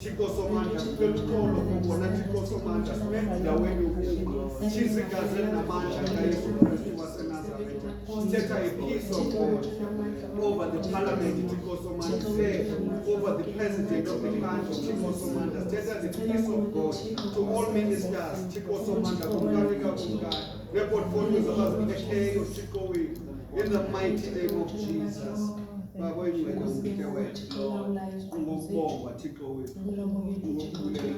Thixo somandla sicela uxolo kubona Thixo somandla sibendaweni yokuphuma sizigazele namandla kaYesu Kristu waseNazaretha sithetha i-peace of God over the parliament Thixo somandla over the president of the country Thixo somandla sithetha the peace of God to all ministers Thixo somandla kumkanika kumkani ne-portfolios abaziphetheyo Thixo wethu in the mighty name of Jesus. Baba ingcwele umke wethu ngokubongwa Thixo wethu ngokubulela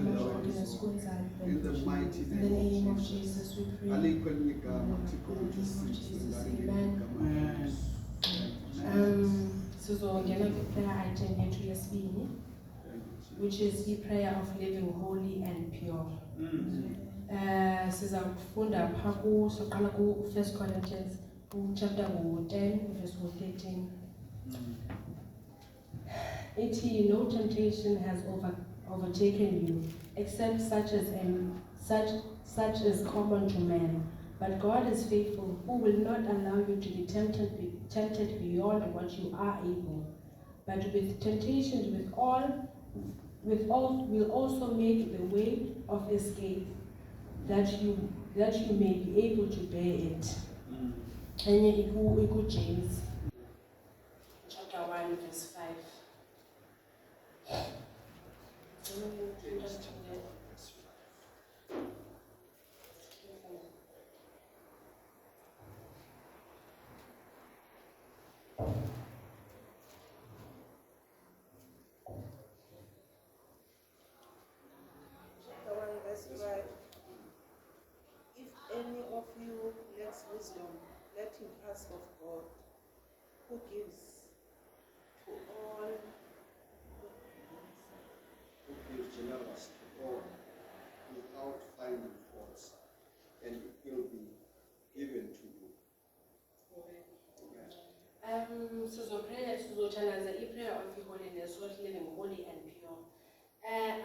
in the mighty name of Jesus we pray. Alikho elinye igama Thixo wethu sizongena kwi-prayer item yethu yesibini, which is i-prayer of living holy and pure. Siza kufunda phaa soqala ku-1 Corinthians chapter 10 verse 13. Ithi, no temptation has overtaken you, except such as common to man. But God is faithful, who will not allow you to be tempted beyond what you are able. But with temptation, will also make the way of escape, that you may be able to bear it. Enye iku James chapter 1 verse 5. Chapter 1 verse 5. If any of you lacks wisdom, let him ask of God, who gives to all generous to all without finding faults, and it will be given to you. Sizochanaza i-prayer of holiness, what living holy and pure.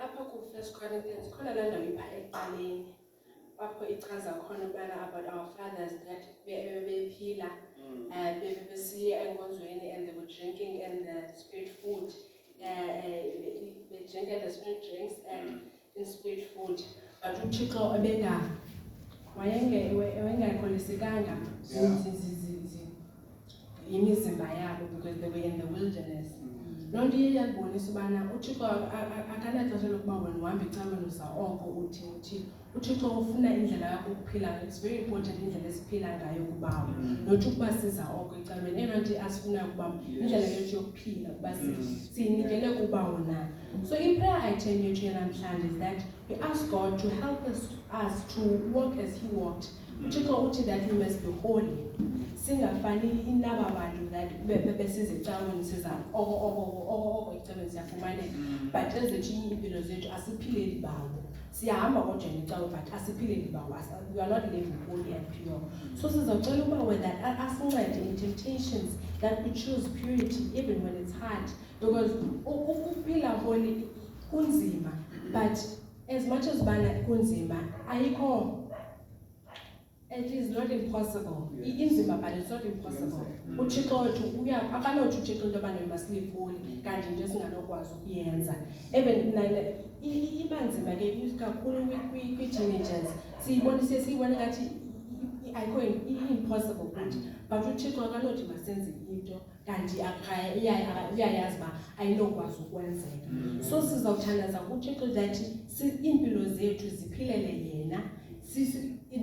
Apha ku-1 Corinthians khona laa ndawo ipha ekuqaleni apho ichaza khona ubana about our fathers that bephila besiya enkonzweni and they were drinking and the spirit food, they drinking the spirit drinks and in spirit food, but uThixo wayengakolisekanga imizimba yabo because they were in the wilderness. Loo nto iye yabonisa ubana uThixo akanaxesha lokuba wena uhambe ecaleni uza oko uthi uThixo ufuna indlela yakho ukuphila. It's very important indlela esiphila ngayo kubawo, not ukuba siza oko ecaleni. Eyona nto asifuna ukuba indlela yethu yokuphila ukuba siyinikele kubawo na. So i-prayer item yethu yanamhlanje is that we ask God to help us to walk as He walked. uThixo uthi that we must be holy. Singafani inaba bantu that besize ecaweni siza oko ecaleni siyafumaneka, but ezethu impilo zethu asiphileli bawo. Siyahamba kodwa ngecawe but asiphileli bawo. We are not living holy and pure. So sizocela uba whether asincede in temptations that we choose purity even when it's hard, because ukuphila holy kunzima, but as much as bana kunzima ayikho. It is not impossible. Inzima, but it's not impossible. uThixo wethu akanothi uThixo into yobana we must live holy kanti into esinganokwazi ukuyenza. Even iba nzima ke kakhulu kwi-teenagers. Siyibona ngathi ayikho impossible kuthi, but uThixo akanothi masenze into kanti uyayazi uba ayinokwazi ukwenzeka. So sizawuthandaza kuThixo that iimpilo zethu ziphilele yena,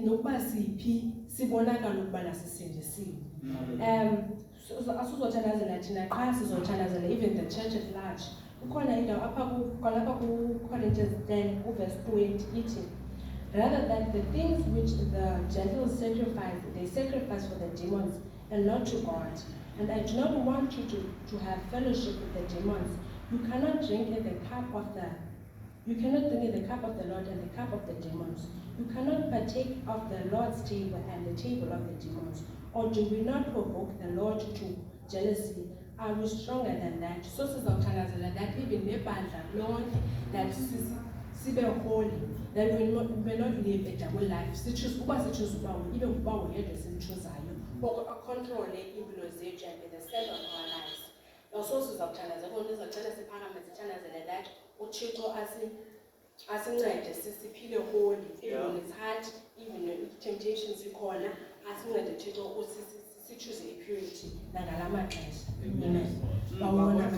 nokuba siphi sibonakala ukuba nasisindisiwe. Asizothandazela thina qha, sizothandazela even the church at large. Ukhona indawo apha ku-Corinthians 10 verse 20 ithi, rather than the things which the Gentiles sacrifice, they sacrifice for the demons and not to God. And I do not want you to have fellowship with the demons. You cannot drink in the cup of the Lord and the cup of the demons. You cannot partake of the Lord's table and the table of the demons. Or do we not provoke the Lord to jealousy? Are we stronger than that? So sizawuthandazela that even nebandla lonke that sibe holy, that we may not live a double life. Sichoose uba ibe ukuba uyedwa simchuzayo, control impilo zethu and be the center of our lives. Also sizawuthandaza kodwa sizocela siphakame sithandazele that uThixo asincede siphile holy, even it's hard, even temptations ikhona, asincede uThixo ukuthi sichoose purity nangalamaxesha. Amen. Bawona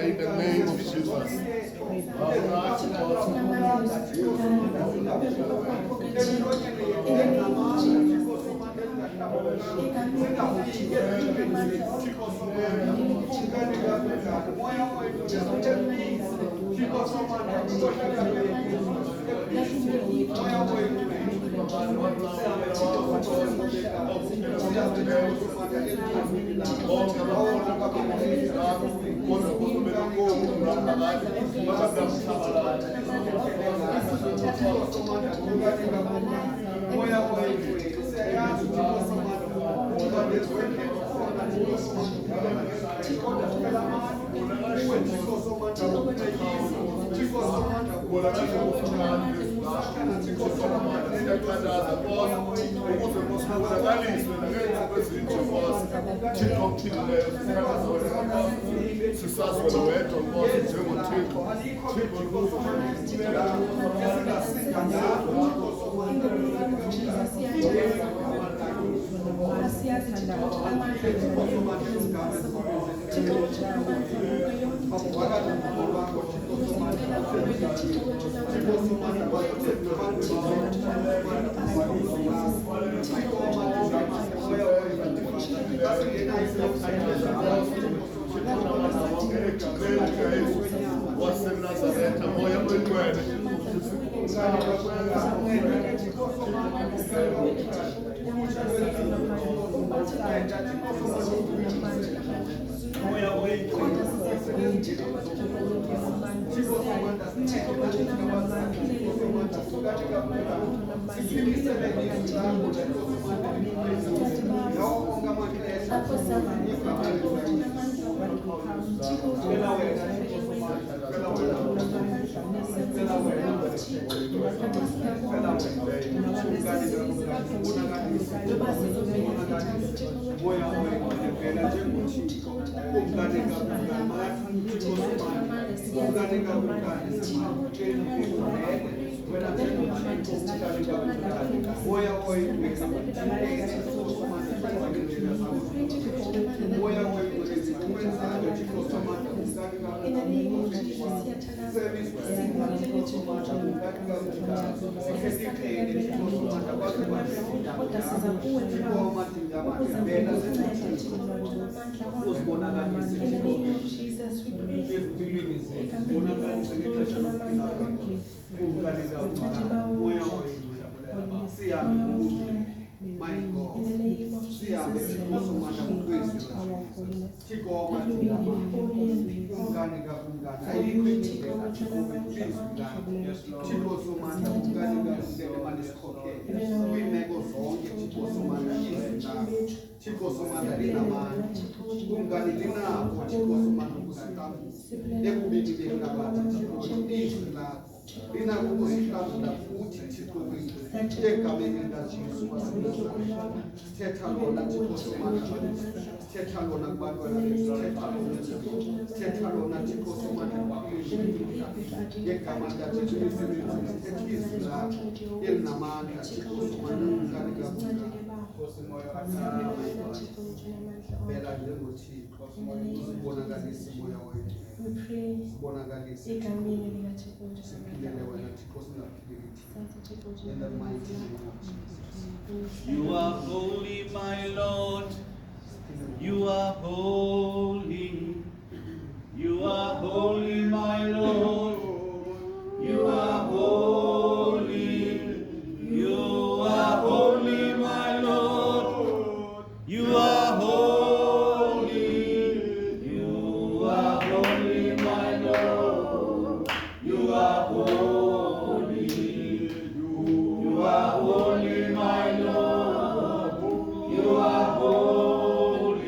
in the name of Jesus. waseNazaretha moya oyingcwele My God, see, I'm so much of grace. In the mighty name of Jesus. You are holy, my Lord. You are holy. You are holy, my Lord. You are holy. You are holy, my Lord. You are holy. You are holy, my Lord. You are holy. You are holy, my Lord. You are holy.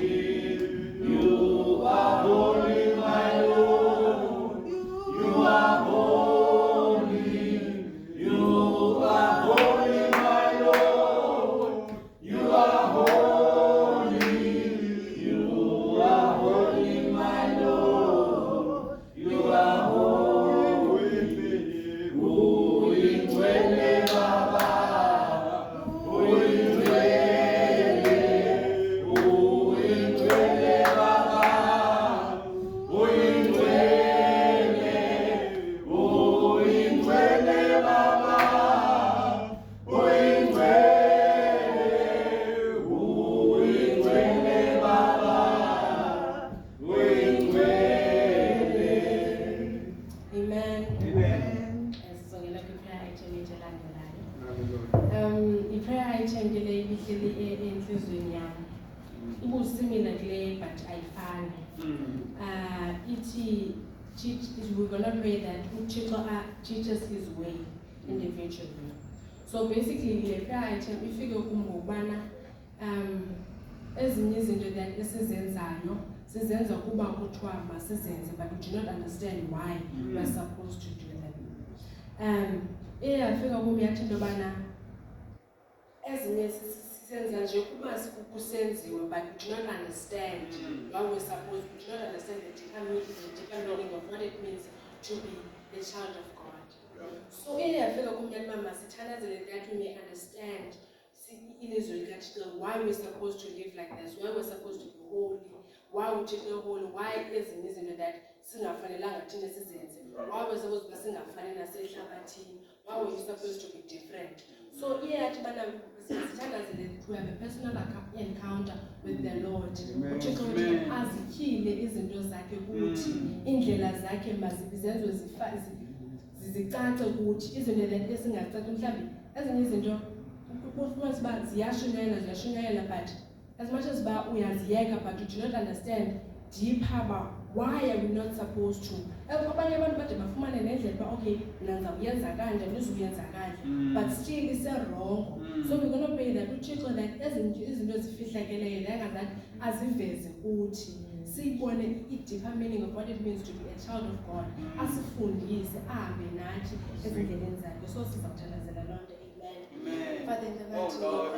You are holy, my Lord. You are holy. You are holy, my Lord. You are holy. You are holy, my Lord. You are holy. Uyingcwele Baba. Uyingcwele. Uyingcwele Baba. Uyingcwele. Uyingcwele Baba. Uyingcwele. Uyingcwele Baba. Uyingcwele. Amen. Amen. Sizongena kwi-prayer item elandelayo. I-prayer item le ibihleli enhlizweni yami. Ibusimila kule but ayifani. Ithi we're gonna pray that uThixo teach us his way individually. So basically le prayer item ifike ngokubana ezinye izinto that esizenzayo sizenza kuba kuthiwa masizenze, but we do not understand why we're supposed to do them. Eyafika kum yathi into yobana ezinye sisenza nje kuba kusenziwe, but we do not understand why we're supposed, we do not understand the deeper meaning of what it means to be a child of God. So eyafika kum yathi mama sithandazele that we may understand why we're supposed to live like this, why we're supposed to be holy, why we take the holy, why ezinye izinto that singafanelanga thina sizenze, why we're supposed to be singafanele nasehlabathini, why we're supposed to be different. So iye yathi bana sithandazele to have a personal encounter with the Lord. uThixo wethu azityhile izinto zakhe kuthi, indlela zakhe mazenziwe zicace kuthi, izinto ezingacaci mhlawumbi ezinye izinto kufumanisa uba ziyashunyayela but as much as uba uyaziyeka but you do not understand deep about why are we not supposed to. Abanye abantu bade bafumane nendlela uba okay nanza uyenza kanje nizuyenza kanje but still ise-wrong. So we're going to pray that uThixo that izinto ezifihlakeleyo yangazathi aziveze kuthi siyibone i-deeper meaning of what it means to be a child of God, asifundise ahambe nathi ezindleleni zakhe. So sizawuthandazela loo nto. Amen. Father, in the mighty name of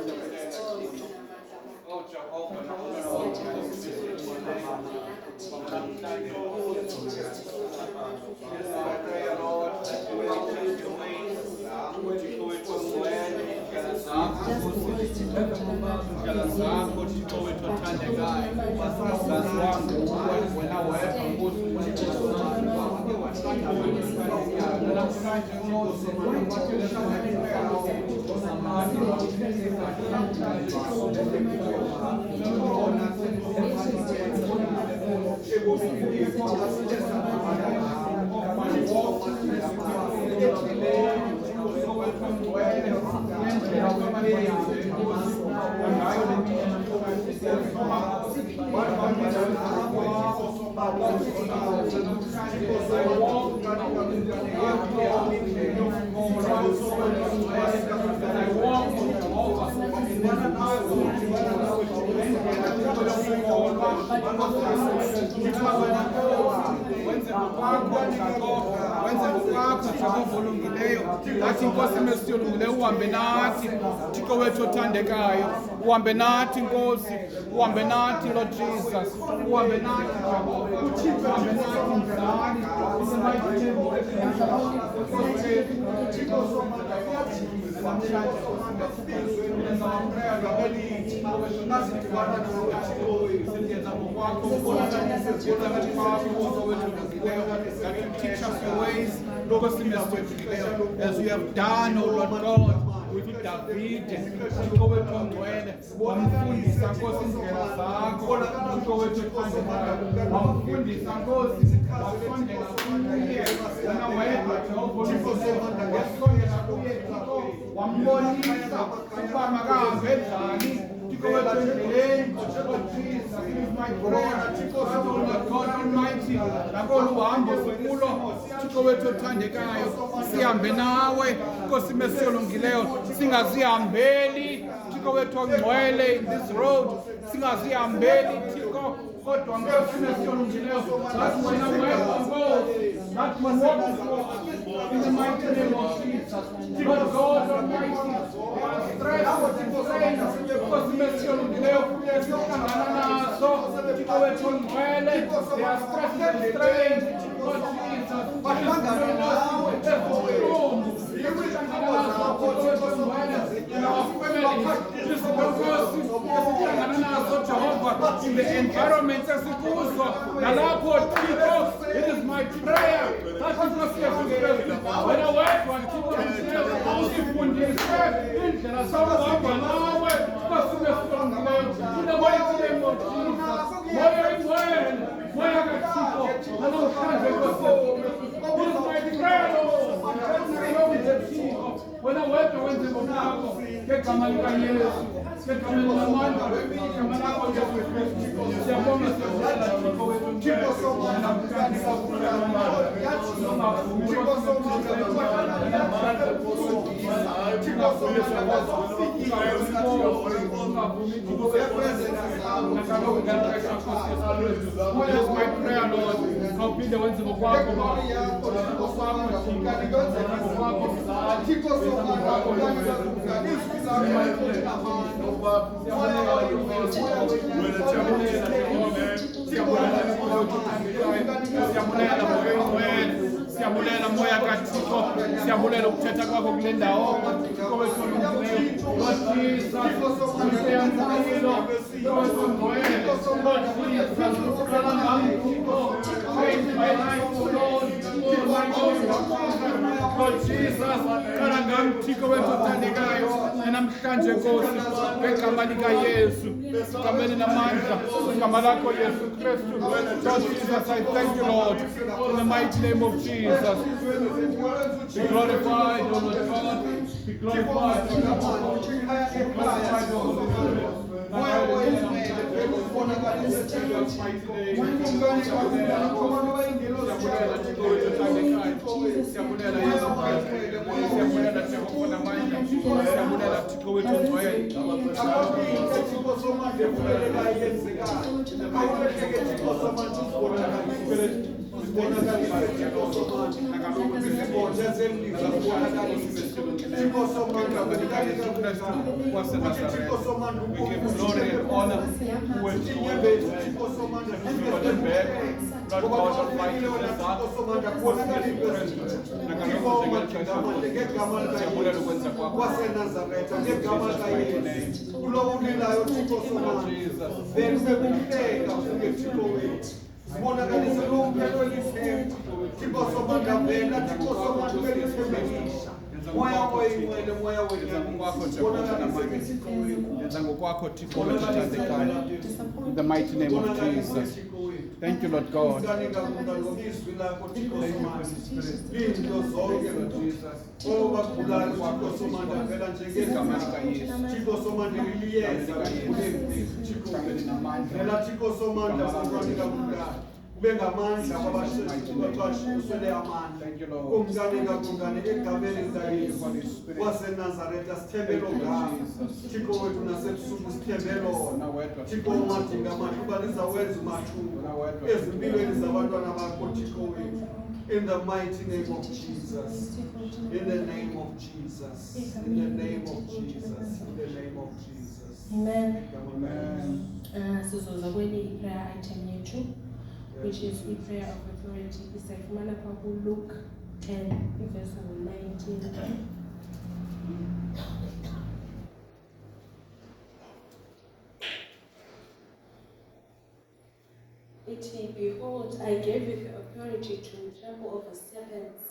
Jesus, Oh Jehovah, Nathi Nkosi mesiyolungileyo uhambe nathi Thixo wethu othandekayo, uhambe nathi Nkosi, uhambe nathi Lord Jesus, uhambe nathi uhambe nathi mdlali that you teach us your ways, as you have done, O Lord God, with David, Thixo wethu ongcwele, wamfundisa Nkosi indlela zakho, Thixo wethu othandekayo, wamfundisa Nkosi, wasondela kuye, wena wedwa Jehova wasondela kuye Thixo, wambonisa ukuba makahambe njani Thixo wethu endleleni. Lord Jesus, it is my prayer, Lord God Almighty, nakolu hambo sikulo Thixo wethu othandekayo, sihambe nawe Nkosi mesiyolungileyo, singazihambeli Thixo wethu ongcwele in this road, singazihambeli Thixo kodwa Nkosi mesiyolungileyo, that wena wedwa Nkosi, that you walk before us in the mighty name of Jesus. Lord God Almighty, stress Nkosi mesiyolungileyo sihlangana nazo Thixo wethu ongcwele, they are stressed and strained Lord Jesus, in the environment esikuzo nalapho Thixo, it is my prayer that Nkosi yethu wena wedwa Thixo usifundise indlela zokuhamba nawe Nkosi mesiyolungileyo, in the mighty name of Jesus. Moya ingcwele, moya kaThixo namhlanje Nkosi, it is my prayer Lord, wena wedwa wenze ngomnako ngegama likaYesu, ngegama linamandla, ngegama lakho Yesu Kristu, siyabonga siyabonga Thixo wethu Thixo namhlanje it is my prayer Lord, kaupinde wenze ngokwakho siyabulela moya kaThixo, siyabulela ukuthetha kwakho kule ndawo Thixo wethu ongcwele, Lord Jesus, useyamphilo Thixo wethu ongcwele, Lord Jesus, uqala ngami Thixo, change my life, O Lord, till my God Lord Jesus, qala ngam Thixo wethu othandekayo namhlanje Nkosi ngegama lika Yesu egameni namandla igama lakho Yesu Kristu. Lord Jesus, I thank you, Lord, in the mighty name of Jesus. Be glorified, O Lord God. Be glorified, O Lord God. Be glorified, O Lord God. We give glory and honor to Lord God Almighty, in the mighty name of Jesus. Thank you, Lord God. Thank you, Lord. In the mighty name of Jesus. In the name of Jesus. In the name of Jesus. In the name of Jesus. Amen. Amen. Sizoza kwenye prayer item yethu, which is the prayer of authority. Isayifumana kwa Luke 10 verse 19. Behold, I gave you the authority to trample over serpents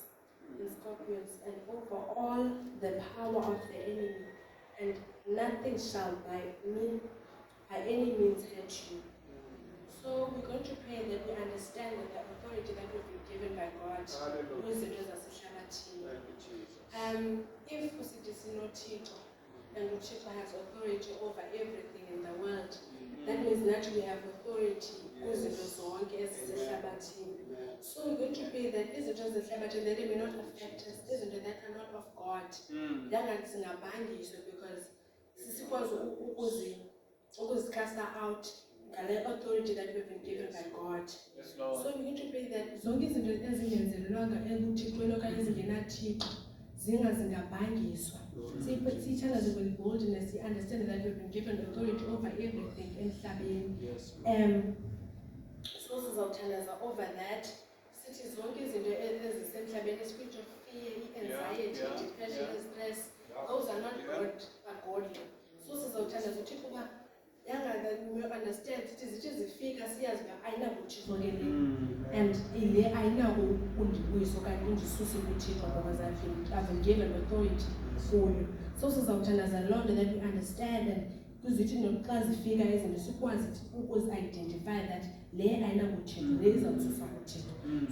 and scorpions and over all the power of the enemy, and nothing shall by any means hurt you. So we're going to pray that we understand that the authority that we've been given by God, who is the if Usidisi no Tito, and Uchiko has authority over everything in the world, that means that we have authority. So we're going to pray that that they may not affect us, that are not of God. Because this cast out the authority that we've been given by God. So we're going to pray that with boldness, understand that we've been given authority over everything in Sabine. So over that, cities the spirit of fear, anxiety, depression, stress, those are not good, but godly. So understand it is a figure, I know what she's and I know I've been given authority for you. So as a Lord that we understand and because we didn't classify as in the sequence, was identify that lay I know what you raise up to something.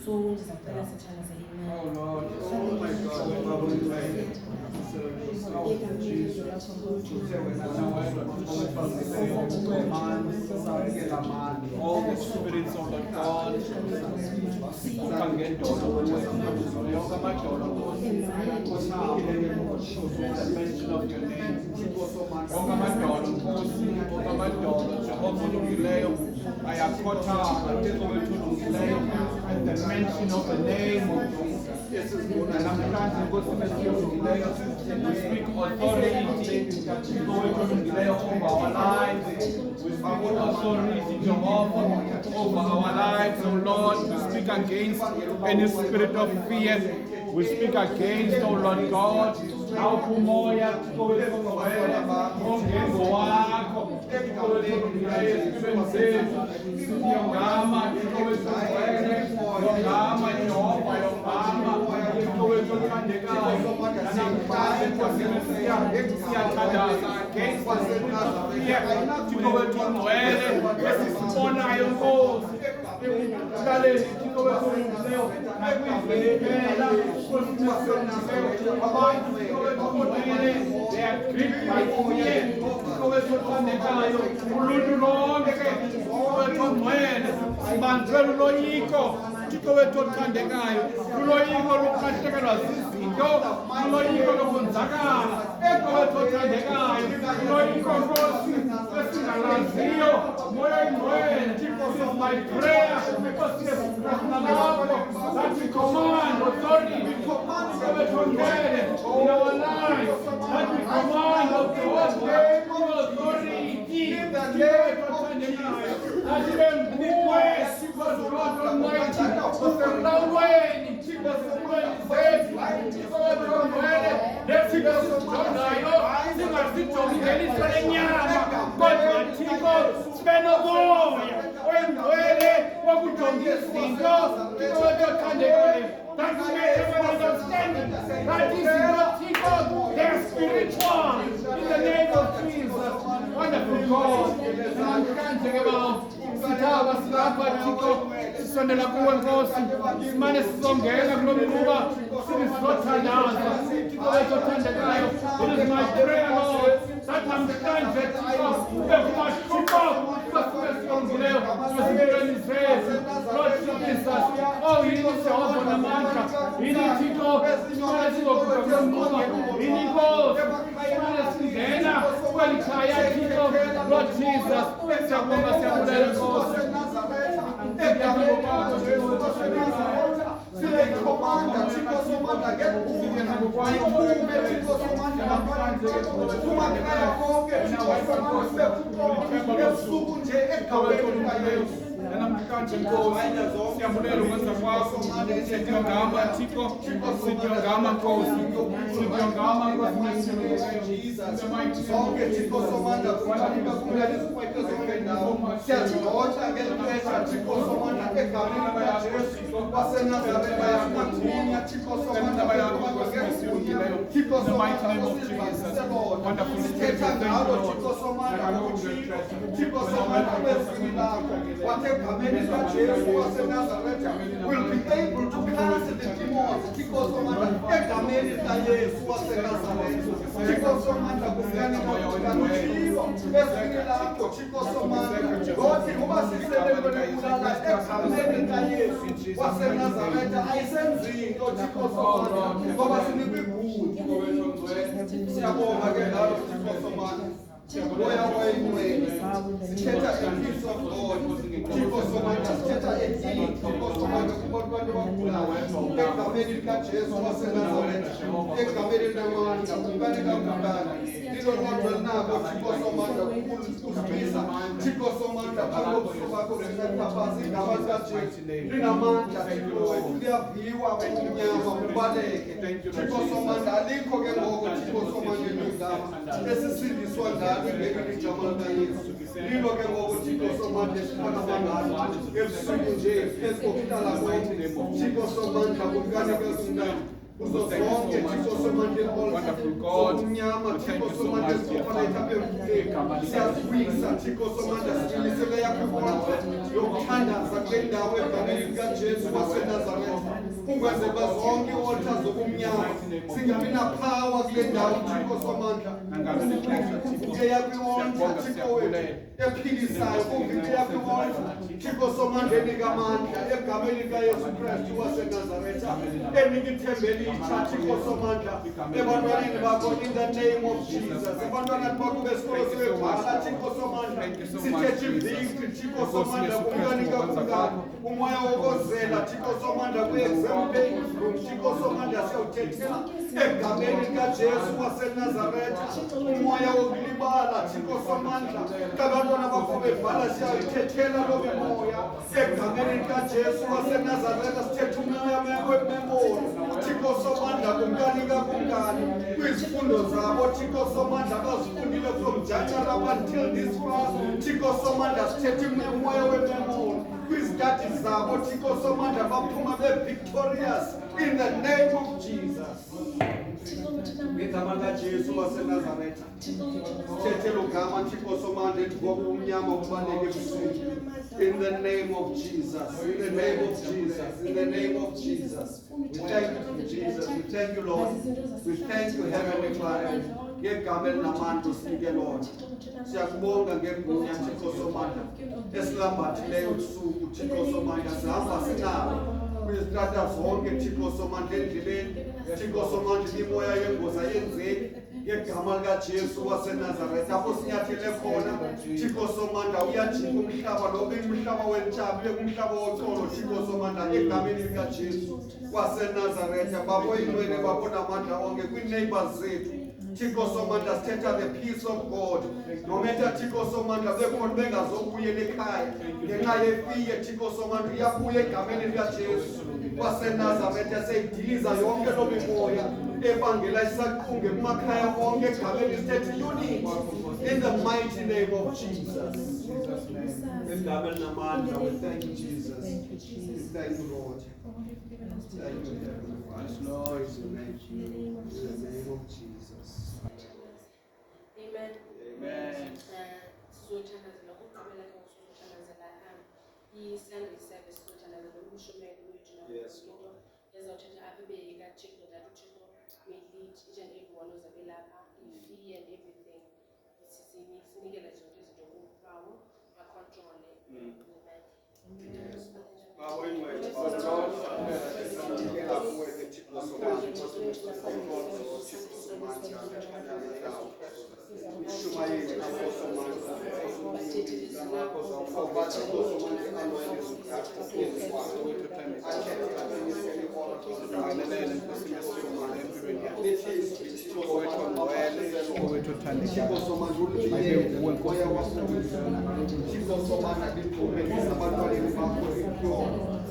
So what is a blessed as a oh Lord, oh my God, all the spirits of the God who can get the mention of your name. I am caught up at the mention of the name of Jesus. And I'm trying to go to the we speak authority over our lives. We speak authority, Jehovah, over our lives, oh Lord. We speak against any spirit of fear. We speak against, oh Lord God, now kumoya tukowe kumoya ongengo wako tukowe kumoya tubenzezo yongama tukowe kumoya yongama Jehova yongama tukowe kumoya namhlanje Nkosi siyathandaza against Thixo wethu ongcwele esisibonayo Nkosi ekuqaleni Thixo wethu ongcwele akuyivela Nkosi wasenazareth abantu Thixo wethu ongcwele they are gripped by fear Thixo wethu othandekayo uluntu lonke Thixo wethu ongcwele sibanjelwe uloyiko Thixo wethu othandekayo uloyiko lokukahlekelwa zizinto uloyiko lokwenzakala Thixo wethu othandekayo uloyiko Nkosi esingalaziyo moya ongcwele Thixo is my prayer Nkosi nalapho that we command authority Thixo wethu ongcwele in our lives that we command of the word authority Thixo wethu othandekayo asibe nguwe because God Almighty usemlawulweni Thixo semlweni zethu Thixo wethu ongcwele lethixo sisijongayo singasijongi ngelihlo lenyama kodwa Thixo sibe nomoya oyingcwele wokujonga izinto Thixo wethu othandekayo that we may have an understanding that izinto Thixo they are spiritual in the name of Jesus wonderful God namhlanje ke baba sithaba silapha Thixo sisondela kuwe Nkosi simane sizongena kulo mkhuba sizothandaza Thixo wethu othandekayo it is my prayer Lord that namhlanje Thixo ube kumashupho basibesongileyo basibelweni zethu Lord Jesus oh yini Jehova namandla yini Thixo simane sizokuba kulo mkhuba yini Nkosi simane singena kwelikhaya Thixo Lord Jesus siyabonga siyabulela Nkosi Commander, Thixo somandla ngekubuke ayiphume Thixo somandla kumakhaya konke Thixo somandla ebusuku nje egaweni likaYesu namhlanje Nkosi siyabulela ukwenza kwakho siyongama Thixo siyongama Nkosi siyongama Nkosi zonke Thixo somandla kuqhamuka kulezi zikwete zonke ndawo siyazigxotha ngelixesha Thixo somandla egameni likaJesu waseNazaretha yasinathunya Thixo somandla Thixo somandla sithetha ngalo Thixo somandla Thixo somandla kwezini lakho wasegameni likaJesu waseNazaretha will be able to cast the demons Thixo somandla egameni likaYesu waseNazaretha Thixo somandla kumkani kwakho ezini lakho Thixo somandla ngothi ngoba siselelwe kulala egameni likaYesu waseNazaretha ayisenzinto Thixo somandla ngoba sinikwe igugu siyabonga ke lalo Thixo somandla moya oyingcwele sithetha peace of God Thixo somandla sithetha etyini Thixo somandla kubantu abagulayo egameni likaJesu waseNazaretha egameni lamandla kumkani kaMkani lilo lodwa linako Thixo somandla kukusiza Thixo somandla phambi bakho singathaphasi igama likaJesu linamandla Thixo wethu liyaviwa kumnyama kubaleke Thixo somandla alikho ke ngoko Thixo somandla igama esisindiswa ngalo ngeli igama likaYesu lilo ke ngoko Thixo somandla siphakama ebusuku nje phezu kokuhlala kwethu Thixo somandla kumkani kaMkani uzozonke Thixo somandla wonderful God umnyama Thixo somandla sifanele aphe siyazwisa Thixo somandla silisele yakho konke yokuthandaza kule ndawo egameni likaJesu waseNazaretha ukwenze bazonke altar zobumnyama singabi na power kule ndawo Thixo somandla kuvike yakho altar Thixo wethu ephilisayo kuvike yakho altar Thixo somandla enika-amandla egameni likaYesu Kristu waseNazaretha enikithembeli Thixo somandla ebantwaneni bakho in the name of Jesus ebantwaneni bakho besikolo sebebhala Thixo somandla sithethe victory Thixo somandla kumkanika kumkani umoya wokozela Thixo somandla kwi-exam room Thixo somandla siyawuthethela egameni likaJesu waseNazaretha umoya wokulibala Thixo somandla kabantwana bakho bebhala siyawuthethela lowo moya egameni likaJesu waseNazaretha sithethe umoya wememori Thixo somandla kumkanika kumkani kwizifundo zabo Thixo somandla bazifundile from January up until this far Thixo somandla sithethe umoya wememori kwizitati zabo Thixo somandla baphuma be-victorious in the name of Jesus. ngegama likaJesu waseNazaretha thethe lo gama Thixo somandla ngoba umnyama ubaleke ebusuku. In the name of Jesus, in the name of Jesus, in the name of Jesus. We thank you, Jesus. We thank you, Lord. We thank you, Heavenly Father. Ngegama elinamandla usinike Lord. Siyakubonga ngegunya Thixo somandla esilambathileyo usuku Thixo somandla sihamba sinawe kwizitrata zonke Thixo somandla endleleni Thixo somandla imoya yengozi ayenzeki ngegama likaJesu waseNazaretha apho sinyathele khona Thixo somandla uyajika umhlaba lobe umhlaba wentshaba ube umhlaba woxolo Thixo somandla egameni likaJesu waseNazaretha babo ingcwele babo namandla onke kwii-neighbors zethu Thixo somandla sithetha the peace of God. No matter Thixo somandla bekhona bengazokubuyela ekhaya ngenxa yefiye Thixo somandla uyabuya egameni likaJesu waseNazaretha seyidiliza yonke lo mimoya ebangela isaqhunge kumakhaya wonke egameni sithetha unity in the mighty name of Jesus. Egameni namandla we thank you Jesus. We thank you Lord. Thank you Heavenly Father. Lord in the name of Jesus. Amen. Amen. Sizothandazela ukuqhubela sizothandazela i-Sunday service sizothandazela umshomelo wethu nakulo ezawuthetha apha ebeyeka Thixo that uThixo may lead each and everyone ozabe lapha i-fee and everything sinikela zonke izinto kubawo bacontrole.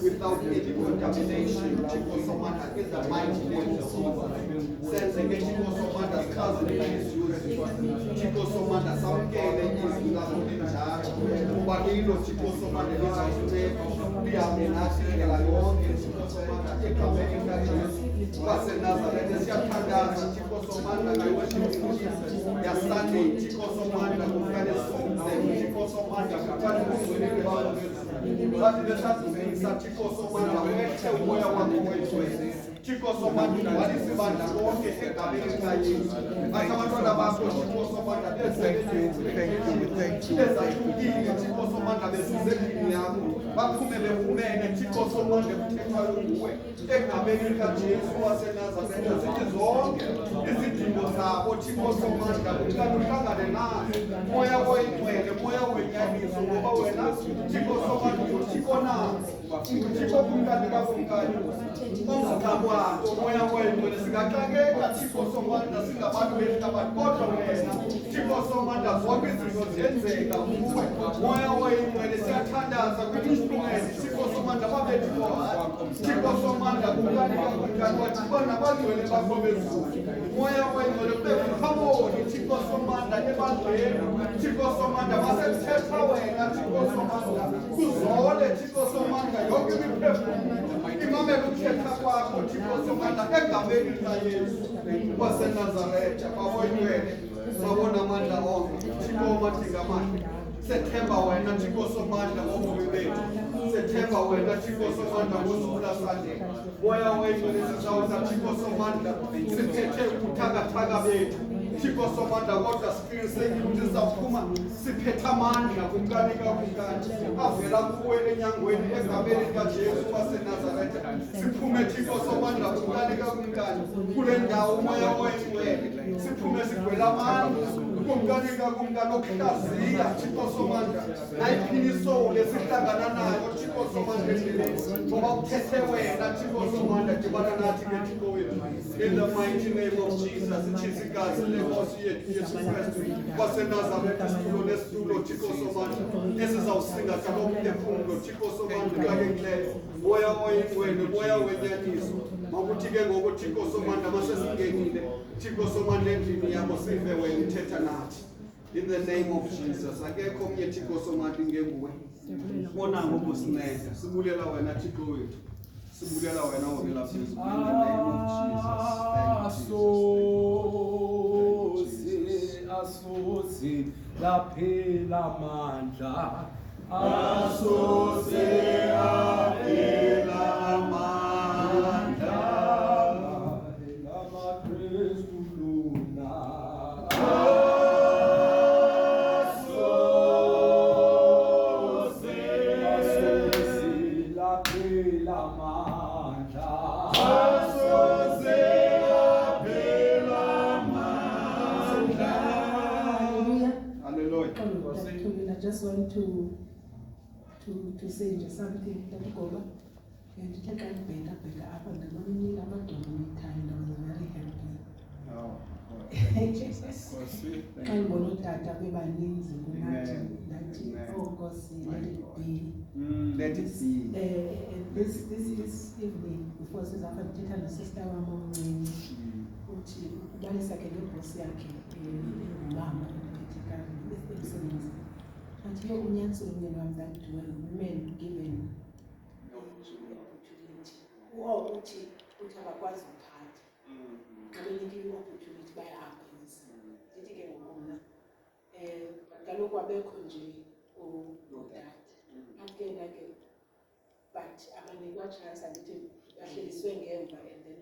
Without any contamination, Thixo somandla in the mighty name of Jesus. Senze ke Thixo somandla sichaze ngezizuzi. Thixo somandla samkele izwi lakho linjalo. Kuba lilo Thixo somandla lizawusinceda. Lihambe nathi indlela yonke Thixo somandla egameni likaJesu waseNazaretha siyathandaza Thixo somandla nge-worship yaSunday Thixo somandla kumkani sonke Thixo somandla kuthanda ukungcwele bakho bathi besazivisa Thixo somandla wethe umoya wakho wegcwele Thixo somandla ugcwalise ibandla lonke egameni likaJesu athi abantwana bakho Thixo somandla bezahlukile Thixo somandla besuze endlini yakho baphume befumene Thixo somandla kuthethwayo kuwe egameni likaJesu waseNazaretha zithi zonke izidingo zabo Thixo somandla ukani uhlangane nazo moya oyingcwele moya wenyaniso ngoba wena Thixo somandla uthixo nazo uthixo kumkani kakumkani ongakabwanto moya oyingcwele singaxakeka Thixo somandla singabantu behlabathi kodwa wena Thixo somandla zonke izinto ziyenzeka kuwe moya oyingcwele siyathandaza kwi-instrument Thixo somandla babethu Thixo somandla kumkani kakumkani wathi bona bagcwele bakho bezulu moya oyingcwele behamoni Thixo somandla ebandleni Thixo somandla basethetha wena Thixo somandla kuzole Thixo somandla yonke imiphefumulo imame ukuthetha kwakho Thixo somandla egameni likaYesu waseNazaretha baboyinwele babona amandla onke Thixo omadinga amandla sethemba wena Thixo somandla ngobomi bethu sethemba wena Thixo somandla ngosulasande moya oyingcwele sizawuza Thixo somandla siphethe ubuthakathaka bethu Thixo somandla kodwa siqinisekile ukuthi sizawuphuma siphethe amandla kumkani kakumkani avela kuwe enyangweni egameni likaJesu waseNazaretha siphume Thixo somandla kumkani kakumkani kule ndawo umoya oyingcwele siphume sigcwele amandla kumkani kakumkani okuhlaziya Thixo somandla nayiphini isoul esihlangana nayo Thixo somandla endleleni ngoba uthethe wena Thixo somandla dibana nathi ngeThixo wethu in the mighty name of Jesus ichizikazi lenkosi yethu Yesu Kristu waseNazaretha isitulo nesitulo Thixo somandla esizawusingatha lomphefumulo Thixo somandla kakengileyo moya oyingcwele moya wenyaniso makuthi ke ngoku Thixo somandla masesingenile Thixo somandla endlini yabo sive wena uthetha nathi in the name of Jesus akekho omnye Thixo somandla ingenguwe bona ngokusinceda sibulela wena Thixo wethu Sibulela wena ovela phezulu. In the name of Jesus. Thank you, Jesus. Asoze laphela amandla. Asoze aphela amandla. LamaKristu lona. I just want to say just something that go back and take a better up and the money I'm not doing time. I'm very happy. Can go not that needs oh God, let it be. Let it be. This evening, before says I've taken the sister among which that is like a little boss mama and here unyansi umyeni that when women given opportunity uthi abakwazi ukuphatha abenikiwe opportunity bayahaphisa ndithi ke ngomna kaloku abekho nje udade ake but abanikwa chance andithi bahleliswe ngemva and then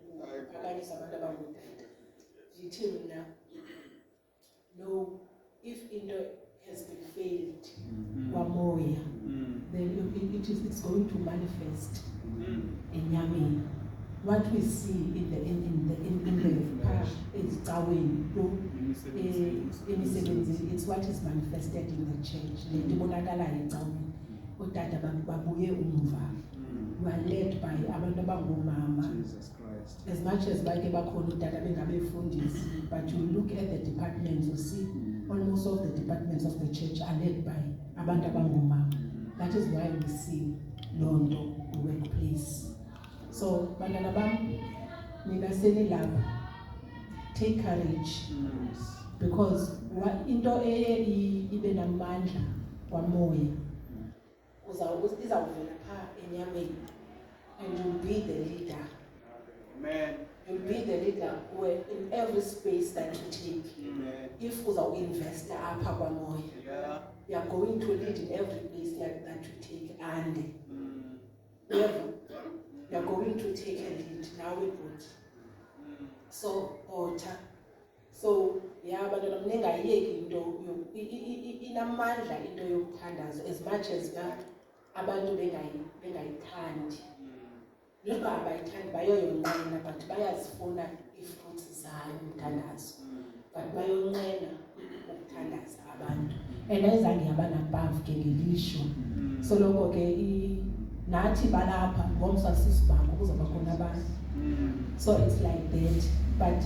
abanye abantu abangudade ndithi mna no, if into has been failed, wamoya, then it's going to manifest in Yami. What we see in the past is it's what is manifested in the church. We are led by abantu abangomama. As much as but you look at the departments, you see almost all the departments of the church are led by abantu abangomama. That is why we see Londo workplace. So bantwana bam, mina senilapha, take courage, because into ibe namandla kwamoya izawuvela pha enyameni, and you'll be the leader. Amen. You'll be the leader where in every space that you take. Amen. If you are investor apha kwamoya, you are going to lead in every place that you take, and wherever you are going to take a lead. Now we put so order. So yeah, but mnengayeki into inamandla into yokuthandaza as much as abantu bengayithandi. Not abayithandi bayoyonqena but bayazifuna ifruits zayo umthandazo. But bayonqena ukuthandaza abantu. And ayizange yabanabhavu ke ngelisho. So lokho ke nathi balapha ngomsa sisibakho kuzoba khona abantu. So it's like that. But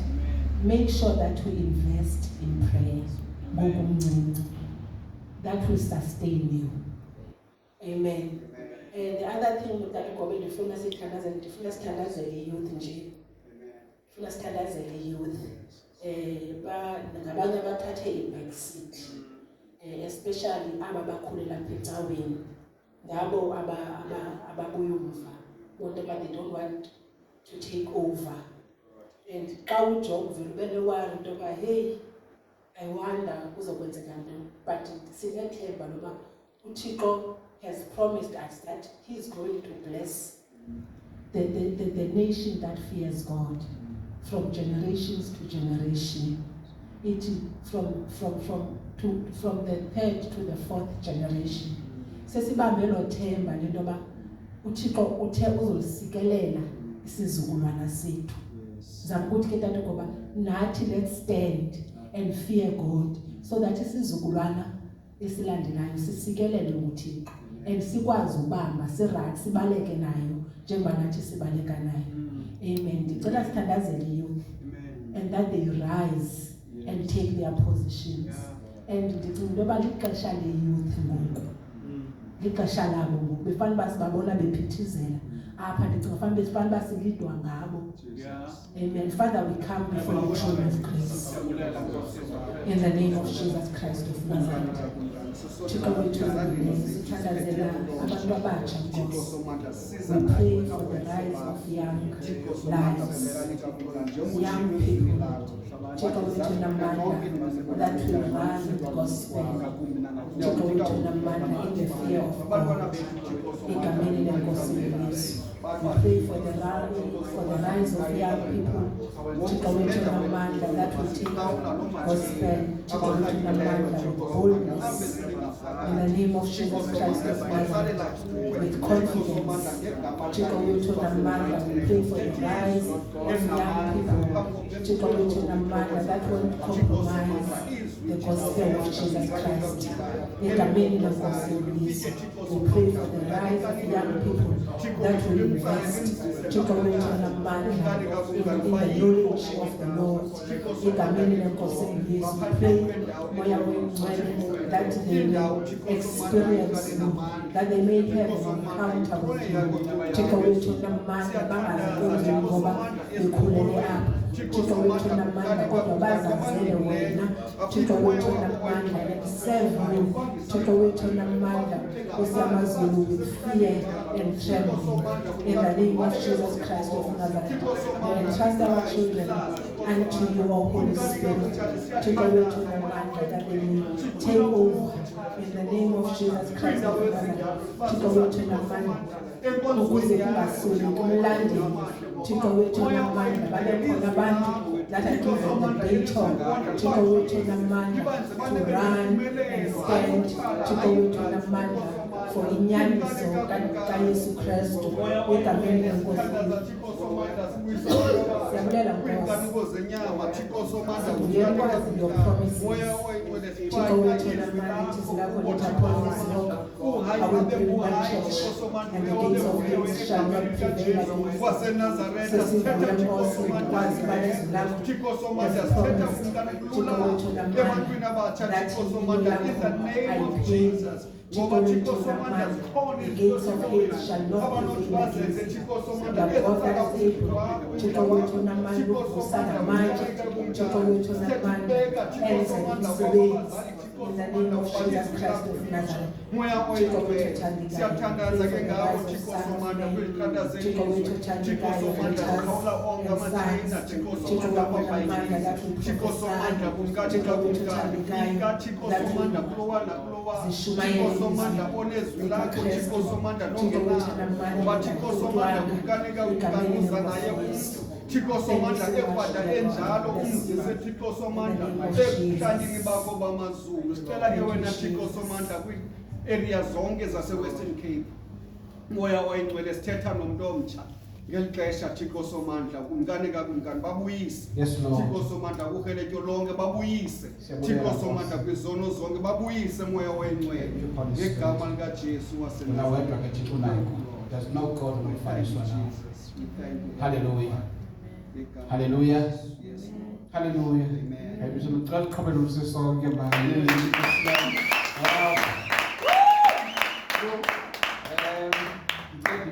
make sure that we invest in prayer. That will sustain you. Amen. And the other thing that we go into fullness standards the youth nje. Fullness standards the youth. Ngabanye abathathe i-back seat. Especially abakhulela lapha ecaweni. Ngabo ababuya umva. Whatever they don't want to take over. And xa ujob vele ubelewayo into ba hey I wonder kuzokwenzeka ntoni, but sinethemba loba uThixo has promised us that he is going to bless the nation that fears God from generations to generation. It from the third to the fourth generation. Sesibambe lo themba lento ba uThixo uthe uzolisikelela isizukulwana sethu. Zamkuthi ke tata ngoba nathi let's stand and fear God so that isizukulwana esilandelayo sisikelele uThixo and sikwazi ubamba sibaleke nayo njengoba nathi sibaleka nayo. Amen. Ndicela sithandazele youth and that they rise and take their positions. And ndicinga into yoba lixesha le-youth ngoku. Lixesha labo ngoku. Befana uba sibabona bephithizela apha ndicinga fanele sifanele basilidwa ngabo. Yeah. Amen. Father, we come before the throne of grace in the name of Jesus Christ of Nazareth. Thixo wethu sithandazela abantu abatsha Nkosi. We pray for the rise of young lives, young people. Thixo wethu namandla that will run with gospel. Thixo wethu namandla in the fear of God. Egameni lenkosi Yesu. We pray for the rise of young people. Thixo wethu namandla that will take gospel. Thixo wethu namandla with boldness. In the name of Jesus Christ of Nazareth, with confidence. Thixo wethu namandla, we pray for the rise of young people. Thixo wethu namandla that won't compromise the gospel of Jesus Christ. Egameni lenkosi Yesu. We pray for the rise of young people that will invest Thixo wethu namandla in the knowledge of the Lord. Egameni lenkosi Yesu. We pray moya wengcwele that they will experience you, that they may have an encounter with you. Thixo wethu namandla bangazikwenzi ngoba bekhulele apha. Thixo wethu namandla kodwa bazazele wena. Thixo wethu namandla and serve you. Thixo wethu namandla usamazulu with fear and trembling. In the name of Jesus Christ of Nazareth, we entrust our children unto you, O Holy Spirit. Thixo wethu namandla that they may take over. In the name of Jesus Christ of Nazareth, Thixo wethu namandla ukuze kungasweleki umlandeli. Thixo wethu namandla babe khona abantu that are given the baton. Thixo wethu namandla to run and stand. Thixo wethu namandla for inyaniso kaYesu Kristu egameni lenkosi. Siyabulela Nkosi. Siyakwazi your promises. Thixo wethu namandla ithi zilapho letha promise lokho. I will build my church and the gates of hell shall not prevail against it. Sesivule Nkosi ukwazi balezi lakho as promise. Thixo wethu namandla that impilo yakho ayipheleli. Thixo wethu namandla the gates of hell shall not prevail against it. The God that is able. Thixo wethu namandla ukuvusa ngamandla. Thixo wethu namandla enze imisebenzi. In the name of Jesus Christ of Nazareth. Thixo wethu thandikayo. Siyathandaza ke ngawo Thixo Somandla kwizithandaze Thixo wethu thandikayo and Thixo namandla that we prophesy. Thixo wethu thandikayo that we zishumayele izwi likaKristu. Thixo wethu namandla egameni lenkosi. Thixo Somandla ekwada enjalo umzise Thixo Somandla ebukhalini bakho bamazulu. Sicela ke wena Thixo Somandla kwi-area zonke zase-Western Cape. Moya oyingcwele sithetha nomuntu omtsha. Ngelixesha Thixo Somandla umkani babuyise. Thixo Somandla kuheletyo lonke babuyise. Thixo Somandla kwizono zonke babuyise moya oyingcwele. Ngegama likaJesu Unawedwa ke Thixo nayo. There's no God who will find you now. Hallelujah. Hallelujah. Hallelujah. Happy to try to cover the song again. Wow.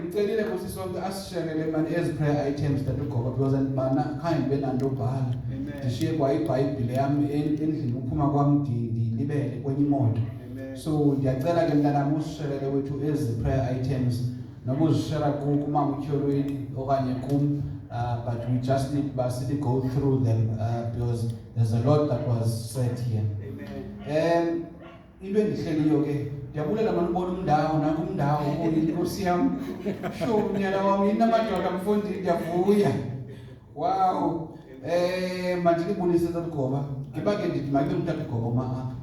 Ngicela ukuthi sonke asisherele manje ezi prayer items that ugogo because bana kind benandobhala. Ndishiye kwa iBhayibhile yami endlini uphuma kwami ngilibele kwenye imoto. So ngiyacela ke mntanami usisherele wethu ezi prayer items nokuzishera kumama uTyholweni okanye kum. But we just need to go through them because there's a lot that was said here. Amen. Into endihleliyo ke ndiyabulela manibona umndawo nakumndawo inkosi yami. Sho mnyala wami inamadoda mfundi ndiyavuya. Wow. Manje libonise zakugoba. Ngibake ndithi make umthatha ugoba ma apha.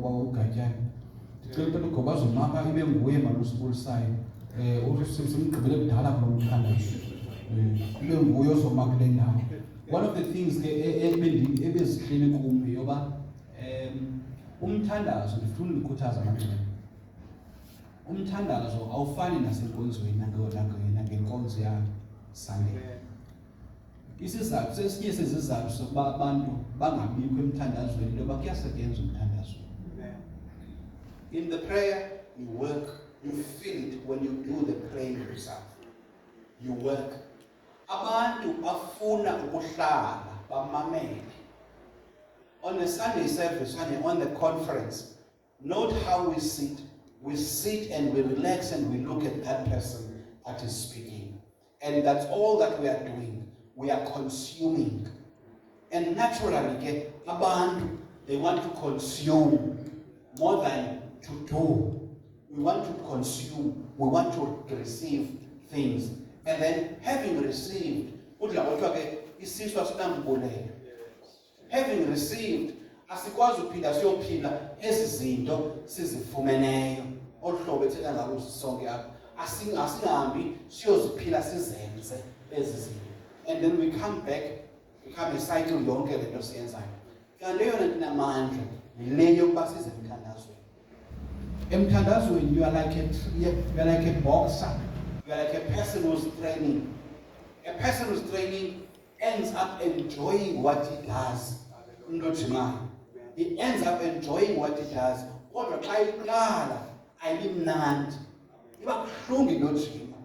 Ugatyana. Ndicela umthatha ugoba azomapha ibe nguye manje usibulisayo. Usimgqibele kudala kulo mthandazo. One of the things ebezihleli kumi yoba umthandazo ndifuna ukukhuthaza abantu. Umthandazo awufani nasenkonzweni nangenkonzo ya Sunday. Isizathu sesinye sezizathu sokuba abantu bangabikho emthandazweni loba kuyasetyenzwa umthandazo. In the prayer you work, you feel it when you do the praying yourself. you work. Abantu bafuna ukuhlala bamamele. On the Sunday service, on the conference, note how we sit. We sit and we relax and we look at that person that is speaking. And that's all that we are doing. We are consuming. And naturally, abantu, they want to consume more than to do. We want to consume. We want to receive things. And then having received, having received, asikwazi uphinda siyophinda ezi zinto sizifumeneyo ohlobo etheka ngalo sonke apha asingahambi siyoziphila sizenze ezi zinto, and then we come back, become a cycle yonke le nto siyenzayo. Kanti leyo nto inamandla yile yokuba size emthandazweni. Emthandazweni you are like a boxer, you are like a person who's training. A person who's training ends up enjoying what he does. He ends up enjoying what he does. Kodwa xa iqala ayimnandi. Iba buhlungu into yojima.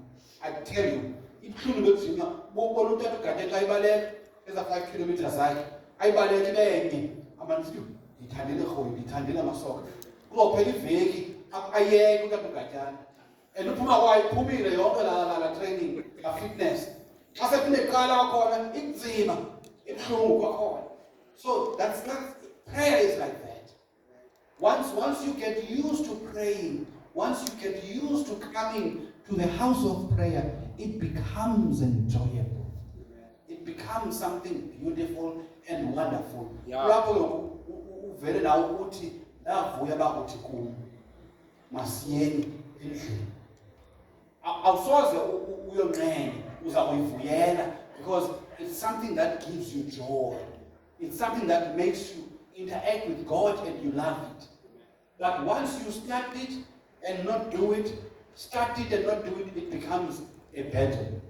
I tell you, ibuhlungu into yojima. Bobona umntu ugade xa ibaleka eza 5 kilometers zakhe. Ayibaleka ibenye. Abantu ndithandile rhoyi, ndithandile amasoka. Kuzophela iveki ayeke umntu ugadyana. And uphuma kwayo iphumile yonke la training, la fitness. Xa sefuna iqala kwakhona inzima, ibuhlungu kwakhona. So that's prayer is like that. Once you get used to praying, once you get used to coming to the house of prayer, it becomes enjoyable. It becomes something beautiful and wonderful. Lapho uvele nawe uthi ndavuya bakuthi kum masiyeni endlini. Awusoze uyonqena uza kuyivuyela because it's something that gives you joy. It's something that makes you interact with God and you love it. But once you start it and not do it, start it and not do it, it becomes a burden.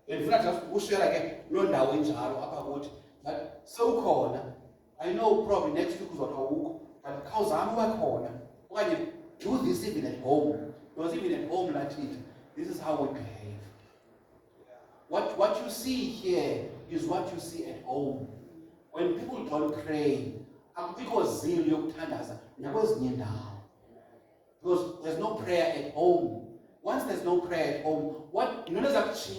In fact, so I know probably next week but do this even at home. Because even at home, like it, this is how we behave. What you see here is what you see at home. When people don't pray, because there's no prayer at home. Once there's no prayer at home, what you know because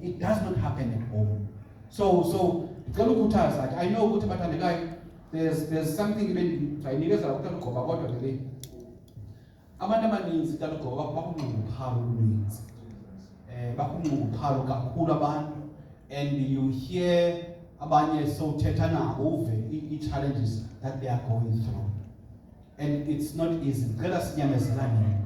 it does not happen at home. So I know there's something even abantu abaninzi kaloku bakunxunguphalo oluninzi bakunxunguphalo kakhulu abantu, and you hear abanye sowuthetha nabo uve ii-challenges that they are going through, and it's not easy. Ndicela sinyamezelane,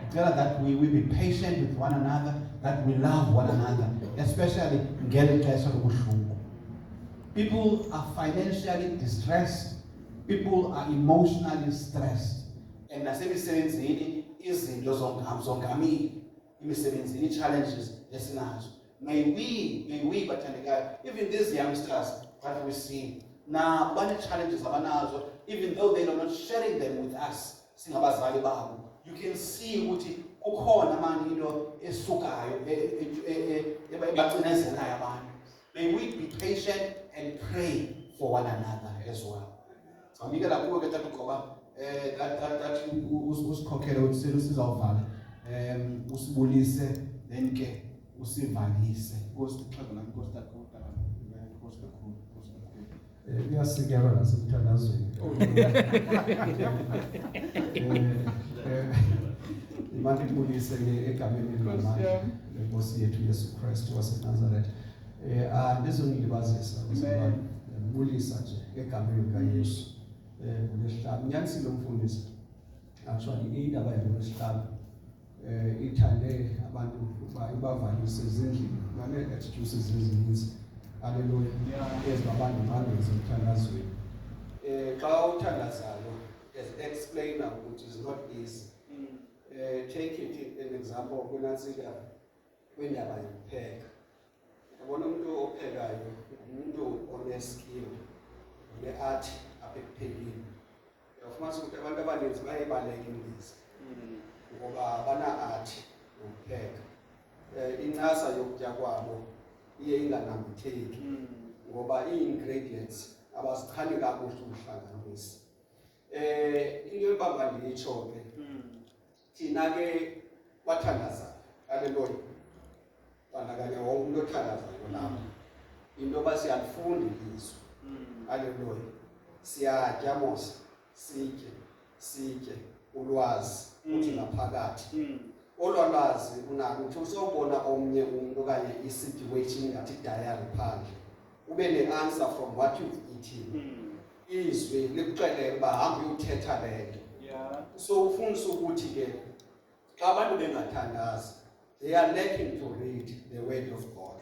ndicela that we be patient with one another, that we love one another, especially ngeli xesha lobuhlungu. People are financially distressed, people are emotionally stressed. And nasemisebenzini izinto zongamile, imisebenzini challenges esinazo. May we bathandekayo, even these youngsters that we see now, bane challenges abanazo, even though they are not sharing them with us, singabazali babo, you can see ukuthi kukhona manje into esukayo ebacinezelayo abantu. May we be patient and pray for one another as well. So ngikela kuwe ke tata Goba that usikhokhele uthi usizawuvala usibulise then ke usivalise kusixhaka nami kusitakhona kusikakhulu uyasikelwa nasemthandazweni imali ibulise egameni likaMandla lenkosi yethu Yesu Kristu waseNazaretha. Andizongilibazisa ngibulisa nje egameni likaYesu. Ngolesihlanu nyanisile umfundisi actually indaba yangolesihlanu ithande abantu ibavalise ezindlini bane-excuses ezininzi. Haleluya. Ezibabantu mangeze emthandazweni. Xa uthandazayo explain ukuthi it's not easy. Take it an example kwenantsika kwindaba yokupheka. Yabona umuntu ophekayo umuntu oneskill ne-art apha ekuphekeni. Uyafumanisa ukuthi abantu abaninzi bayebaleka imbiza ngoba bana-athi ukupheka. Incasa yokutya kwabo iye inganambitheki ngoba ii-ingredients abazichani kakuhle ukuhlanganisa. Into ebanga ndiyitsho ke thina ke wathandazayo, haleluya, bandakanya wonke umuntu othandazayo lapho into yoba siyalifunda ilizwi, haleluya, siyatya mos sitye ulwazi uthi ngaphakathi olwalwazi unalo uthi usawubona omnye umuntu okanye i-situation ngathi diary phandle ube ne-answer from what you've eaten. Izwi likuxelele uba hambe uyothetha le nto. So ufundisa ukuthi ke xa abantu bengathandazi they are lacking to read the word of God,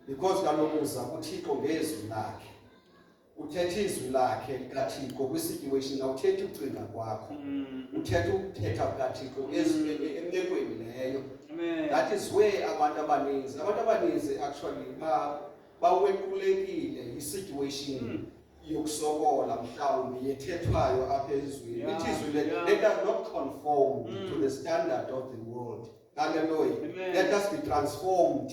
because kaloku uza kuThixo ngezwi lakhe, uthetha izwi lakhe kaThixo kwi-situation, awuthethi ucinga kwakho, uthetha ukuthetha kukaThixo emekweni leyo. That is where abantu abaninzi actually bawequlekile yi-situation yokusokola mhlawumbi yethethwayo apha ezweni. It is let us not conform to the standard of the world. Hallelujah. Let us be transformed.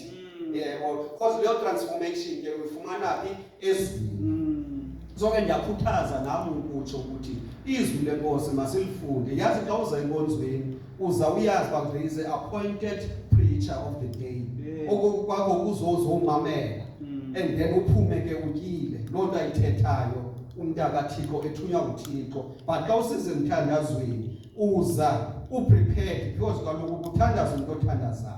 Because leyo transformation ke uyifumana phi ezweni. So ke ndiyakhuthaza nami ukutsho ukuthi izwi lenkosi masilifunde. Yazi xa uza enkonzweni uza uyazi uba there is an appointed preacher of the day. Okokwakho uzozomamela and then uphume ke utyile loo nto ayithethayo umntakaThixo ethunywa nguThixo. But xa usize emthandazweni uza uprepared because kaloku ukuthandaza umuntu othandazayo.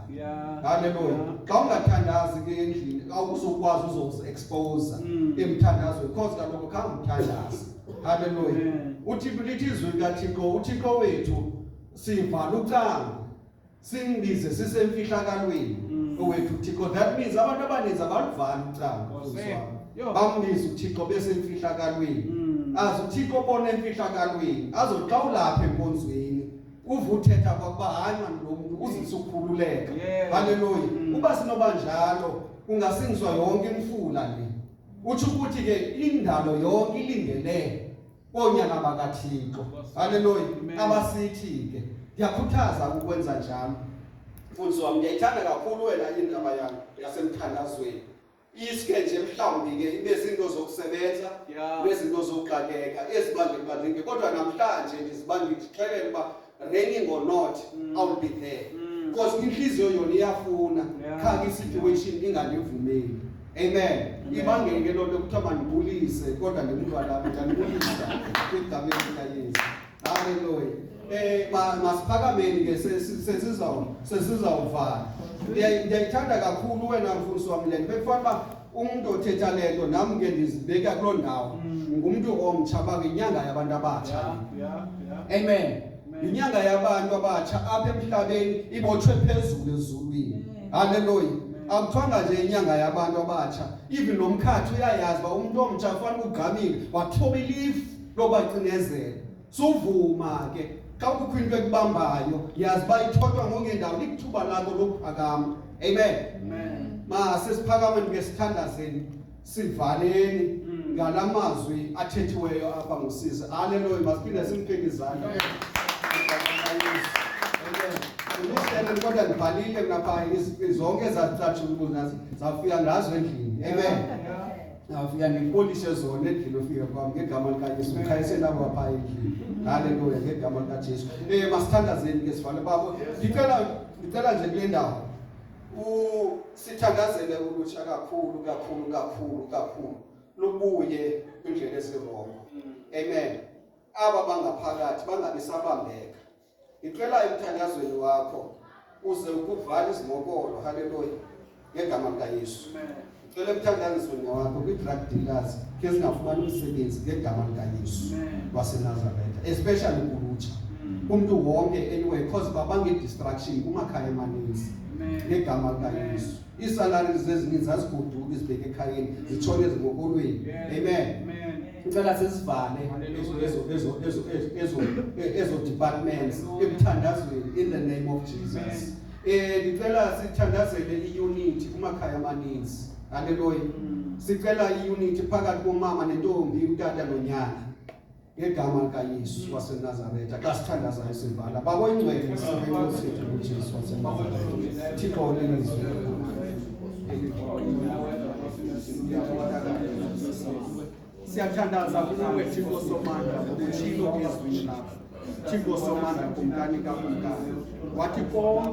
Haleluya. Xa ungathandazi ke endlini awuzokwazi uzozi-expose emthandazweni because kaloku khange uthandaze. Haleluya. Lithi izwi likaThixo, uThixo wethu sivala ucango simbize sisemfihlakalweni owethu uThixo. That means abantu abaninzi abaluvali ucango bambize uThixo besemfihlakalweni. Aze uThixo obona emfihlakalweni azoxa ulapha enkonzweni uvuthetha kwakuba hayi mani lo muntu uzisa ukukhululeka. Haleluya. Uba sinoba njalo kungasingiswa yonke imfula le. Uthi ukuthi ke indalo yonke ilindele onyana bakaThixo. Haleluya. Abasithi ke ndiyakhuthaza ukwenza njalo. Mfundisi wami ndiyayithanda kakhulu wena indaba yasemthandazweni. Iske nje mhlawumbi ke ibe zinto zokusebenza nezinto zokuxakeka ezibalulekile, kodwa namhlanje ndizixelele uba raining or not I'll be there because inhliziyo yona iyafuna khanga i-situation ingandivumeli. Amen. Ibangeke loo nto kuthiwa mandibulise kodwa ndimntwana wami ndandibulisa kwigama likaYesu. Haleluya. Masiphakameni ke sesizawuvala. Ndiyayithanda kakhulu wena mfundisi wami le nto bekufanele uba umuntu othetha le nto nami ke ndizibeka kuloo ndawo ngumntu omtsha uba inyanga yabantu abatsha. Amen. Inyanga yabantu abatsha apha emhlabeni ibotshwe phezulu ezulwini. Haleluya. Akuthiwanga nje inyanga yabantu abatsha, even nomkhathi uyayazi uba umuntu omtsha kufanele ugamile wathoba ilifu lobacinezela. Suvuma ke xa kukho into ekubambayo yazi uba ithothwa ngongendawo likuthuba lakho lokuphakama. Amen. Masesiphakameni ke sithandazeni sivaleni ngala mazwi athethiweyo apha ngusisi. Haleluya. Masiphinde simpheke izandla. Kodwa ndibhalile ngapha zonke ezathathu nazi zafika ngazo endlini. Amen. Nawufika ngipolishe zona endlini ufika kwami ngegama likaYesu ukhayise nabo apha endlini. Haleluya ngegama likaJesu. Masithandazeni ke sivale babo. Ngicela nje kule ndawo sithandazele ulutsha kakhulu lubuye kwindlela ezirongo. Amen. Aba bangaphakathi bangabi sabambeka. Ngicela emthandazweni wakho uze ukuvala izimokolo. Haleluya ngegama likaYesu. Ngicela emthandazweni wakho kwi-drug dealers ke singafumani umsebenzi ngegama likaYesu waseNazaretha, especially ulutsha. Umuntu wonke anyway because babange-distraction kumakhaya amaninzi ngegama likaYesu. Iisalari zezininzi azigoduki zibheke ekhayeni zitshone ezimokolweni. Amen. Ngicela sesivale ezo departments emthandazweni in the name of Jesus. Ngicela sithandazele i-unity kumakhaya amaninzi. Haleluya. Sicela i-unity phakathi komama nentombi, utata nonyana. ngegama likaYesu waseNazaretha xa sithandazayo sivala babo ingcwele sibenkosi yethu uJesu waseNazaretha Thixo lelizwe siyathandaza kuwe Thixo somandla ngokutshilo ezwini lakho Thixo somandla kumkani kakumkani wathi konke